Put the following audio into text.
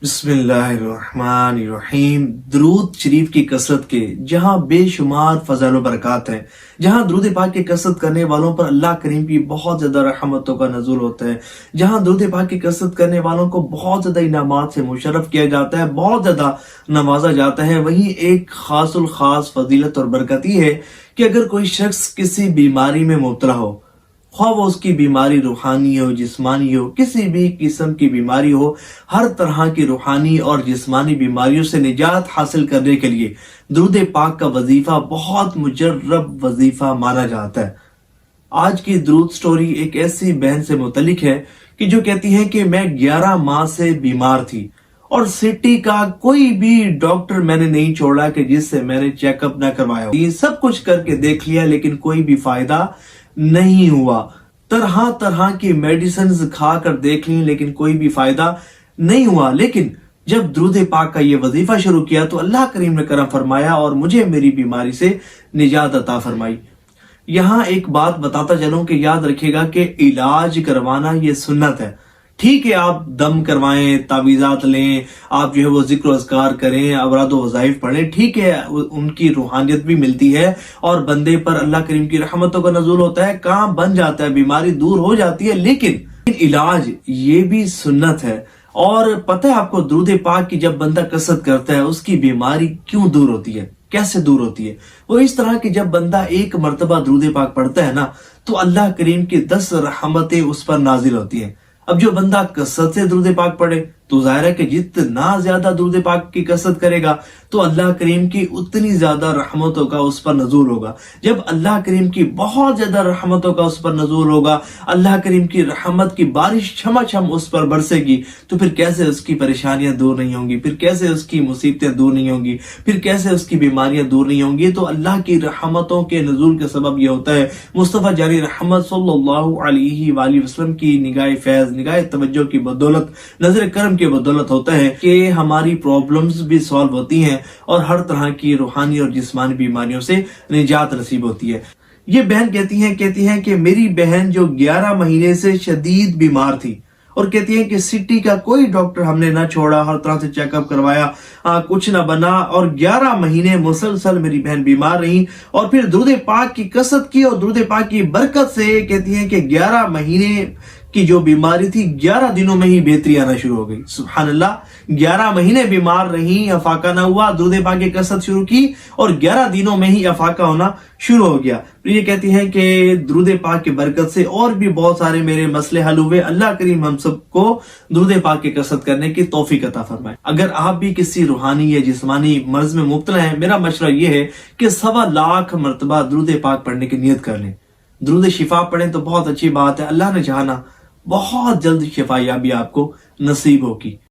بسم اللہ الرحمن الرحیم۔ درود شریف کی کثرت کے جہاں بے شمار فضائل و برکات ہیں، جہاں درود پاک کی کثرت کرنے والوں پر اللہ کریم کی بہت زیادہ رحمتوں کا نزول ہوتا ہے، جہاں درود پاک کی کثرت کرنے والوں کو بہت زیادہ انعامات سے مشرف کیا جاتا ہے، بہت زیادہ نوازا جاتا ہے، وہیں ایک خاص الخاص فضیلت اور برکت یہ ہے کہ اگر کوئی شخص کسی بیماری میں مبتلا ہو، خواہ وہ اس کی بیماری روحانی ہو، جسمانی ہو، کسی بھی قسم کی بیماری ہو، ہر طرح کی روحانی اور جسمانی بیماریوں سے نجات حاصل کرنے کے لیے درود پاک کا وظیفہ بہت مجرب وظیفہ مانا جاتا ہے۔ آج کی درود سٹوری ایک ایسی بہن سے متعلق ہے کہ جو کہتی ہے کہ میں 11 ماہ سے بیمار تھی اور سٹی کا کوئی بھی ڈاکٹر میں نے نہیں چھوڑا کہ جس سے میں نے چیک اپ نہ کروایا ہو۔ یہ سب کچھ کر کے دیکھ لیا لیکن کوئی بھی فائدہ نہیں ہوا، طرح طرح کی میڈیسنز کھا کر دیکھ لیں لیکن کوئی بھی فائدہ نہیں ہوا۔ لیکن جب درود پاک کا یہ وظیفہ شروع کیا تو اللہ کریم نے کرم فرمایا اور مجھے میری بیماری سے نجات عطا فرمائی۔ یہاں ایک بات بتاتا چلوں کہ یاد رکھیے گا کہ علاج کروانا یہ سنت ہے۔ ٹھیک ہے آپ دم کروائیں، تعویذات لیں، آپ جو ہے وہ ذکر و اذکار کریں، اوراد و وظائف پڑھیں، ٹھیک ہے ان کی روحانیت بھی ملتی ہے اور بندے پر اللہ کریم کی رحمتوں کا نزول ہوتا ہے، کام بن جاتا ہے، بیماری دور ہو جاتی ہے، لیکن علاج یہ بھی سنت ہے۔ اور پتہ ہے آپ کو درود پاک کی جب بندہ کثرت کرتا ہے اس کی بیماری کیوں دور ہوتی ہے، کیسے دور ہوتی ہے؟ وہ اس طرح کہ جب بندہ ایک مرتبہ درود پاک پڑھتا ہے نا تو اللہ کریم کی 10 رحمتیں اس پر نازل ہوتی ہیں۔ اب جو بندہ کثرت سے درود پاک پڑھے تو ظاہر ہے کہ جتنا زیادہ درود پاک کی کثرت کرے گا تو اللہ کریم کی اتنی زیادہ رحمتوں کا اس پر نزول ہوگا۔ جب اللہ کریم کی بہت زیادہ رحمتوں کا اس پر نزول ہوگا، اللہ کریم کی رحمت کی بارش چھما چھم اس پر برسے گی، تو پھر کیسے اس کی پریشانیاں دور نہیں ہوں گی، پھر کیسے اس کی مصیبتیں دور نہیں ہوں گی، پھر کیسے اس کی بیماریاں دور نہیں ہوں گی۔ تو اللہ کی رحمتوں کے نزول کا سبب یہ ہوتا ہے مصطفیٰ جاری رحمت صلی اللہ علیہ وآلہ وسلم کی نگاہ فیض، نگاہ توجہ کی بدولت، نظر کرم کی بدولت ہوتا ہے کہ ہماری پرابلمز بھی سالو ہوتی ہیں اور ہر طرح کی روحانی اور جسمانی بیماریوں سے نجات نصیب ہوتی ہے۔ یہ بہن کہتی ہیں کہ میری بہن جو 11 مہینے سے شدید بیمار تھی اور کہتی ہے کہ سٹی کا کوئی ڈاکٹر ہم نے نہ چھوڑا، ہر طرح سے چیک اپ کروایا، کچھ نہ بنا، اور 11 مہینے مسلسل میری بہن بیمار رہی، اور پھر درود پاک کی کثرت کی اور درود پاک کی برکت سے کہتی ہیں کہ 11 مہینے کی جو بیماری تھی 11 دنوں میں ہی بہتری آنا شروع ہو گئی۔ سبحان اللہ، 11 مہینے بیمار رہی، افاقہ نہ ہوا، درود پاک کی کثرت شروع کی اور 11 دنوں میں ہی افاقہ ہونا شروع ہو گیا۔ پھر یہ کہتی ہیں کہ درود پاک کی برکت سے اور بھی بہت سارے میرے مسئلے حل ہوئے۔ اللہ کریم ہم سب کو درود پاک کی کثرت کرنے کی توفیق عطا فرمائے۔ اگر آپ بھی کسی روحانی یا جسمانی مرض میں مبتلا ہیں، میرا مشورہ یہ ہے کہ 1.25 لاکھ مرتبہ درود پاک پڑھنے کی نیت کر لیں۔ درود شفا پڑھیں تو بہت اچھی بات ہے، اللہ نے چاہا بہت جلد شفا یابی آپ کو نصیب ہوگی۔